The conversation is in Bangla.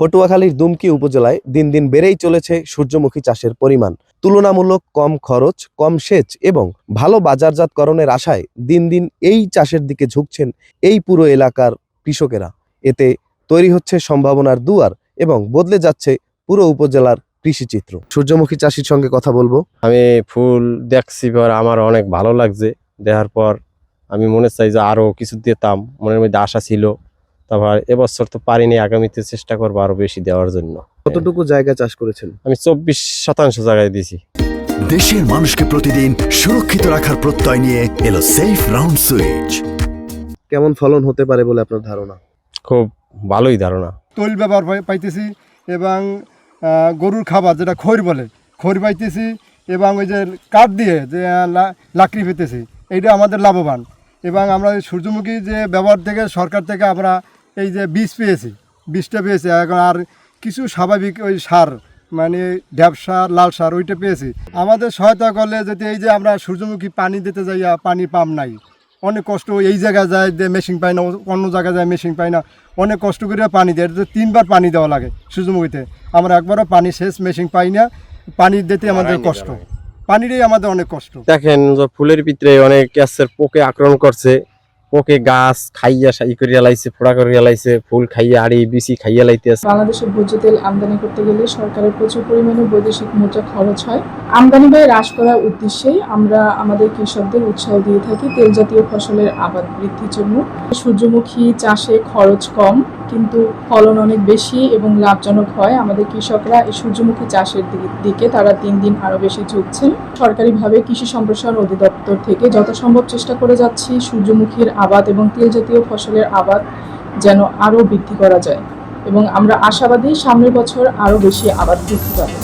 পটুয়াখালীর দুমকি উপজেলায় দিন দিন বেড়েই চলেছে সূর্যমুখী চাষের পরিমাণ। তুলনামূলক কম খরচ, কম সেচ এবং ভালো বাজারজাতকরণের আশায় দিন দিন এই চাষের দিকে ঝুঁকছেন এই পুরো এলাকার কৃষকেরা। এতে তৈরি হচ্ছে সম্ভাবনার দুয়ার এবং বদলে যাচ্ছে পুরো উপজেলার কৃষিচিত্র। সূর্যমুখী চাষির সঙ্গে কথা বলবো। আমি ফুল দেখছি পর আমার অনেক ভালো লাগছে। দেখার পর আমি মনে চাই যে আরো কিছু দিতাম, মনের মধ্যে আশা ছিল। তারপর এবছর তো পারিনি, আগামীতে চেষ্টা করবো আরো বেশি দেওয়ার জন্য। কতটুকু জায়গা চাষ করেছেন? আমি 24% জায়গায় দিয়েছি। দেশের মানুষকে প্রতিদিন সুরক্ষিত রাখার প্রত্যয় নিয়ে এলো সেফ রাউন্ড সুইচ। কেমন ফলন হতে পারে বলে আপনার ধারণা? খুব ভালোই ধারণা। তৈল ব্যবহার পাইতেছি এবং গরুর খাবার যেটা খৈর বলে, খৈর পাইতেছি এবং ওই যে কাঠ দিয়ে যে লাকড়ি পেতেছি, এইটা আমাদের লাভবান। এবং আমরা সূর্যমুখী যে ব্যবহার থেকে সরকার থেকে আমরা এই যে বীজটা পেয়েছি। এখন আর কিছু স্বাভাবিক ওই সার মানে ঢ্যাপ সার, লাল সার ওইটা পেয়েছি। আমাদের সহায়তা করলে যদি এই যে আমরা সূর্যমুখী পানি দিতে যাইয়া পানি পাম্প নাই, অনেক কষ্ট, এই জায়গায় যায় যে মেশিন পাই না, অন্য জায়গায় যায় মেশিন পাই না, অনেক কষ্ট করে পানি দেয়। 3বার পানি দেওয়া লাগে সূর্যমুখীতে, আমরা একবারও পানি শেষ মেশিন পাই না। পানি দিতে আমাদের কষ্ট, পানিরই আমাদের অনেক কষ্ট। দেখেন ফুলের ভিতরে অনেক গাছের পোকে আক্রমণ করছে, পোকে গাছ খাইয়া করিয়া লাইছে, ফোড়া করিয়া লাইছে, ফুল খাইয়া আড়ি বিচি খাইয়া লাইতেছে। বাংলাদেশে ভোজ্য তেল আমদানি করতে গেলে সরকারের প্রচুর পরিমাণে বৈদেশিক মুদ্রা খরচ হয়। আমদানি ব্যয় হ্রাস করার উদ্দেশ্যেই আমরা আমাদের কৃষকদের উৎসাহ দিয়ে থাকি তেল জাতীয় ফসলের আবাদ বৃদ্ধির জন্য। সূর্যমুখী চাষে খরচ কম কিন্তু ফলন অনেক বেশি এবং লাভজনক হয়। আমাদের কৃষকরা এই সূর্যমুখী চাষের দিকে তারা দিন দিন আরো বেশি ঝুঁকছেন। সরকারিভাবে কৃষি সম্প্রসারণ অধিদপ্তর থেকে যথাসম্ভব চেষ্টা করে যাচ্ছি সূর্যমুখীর আবাদ এবং তেল জাতীয় ফসলের আবাদ যেন আরো বৃদ্ধি করা যায় এবং আমরা আশাবাদী সামনের বছর আরো বেশি আবাদ বৃদ্ধি পাবে।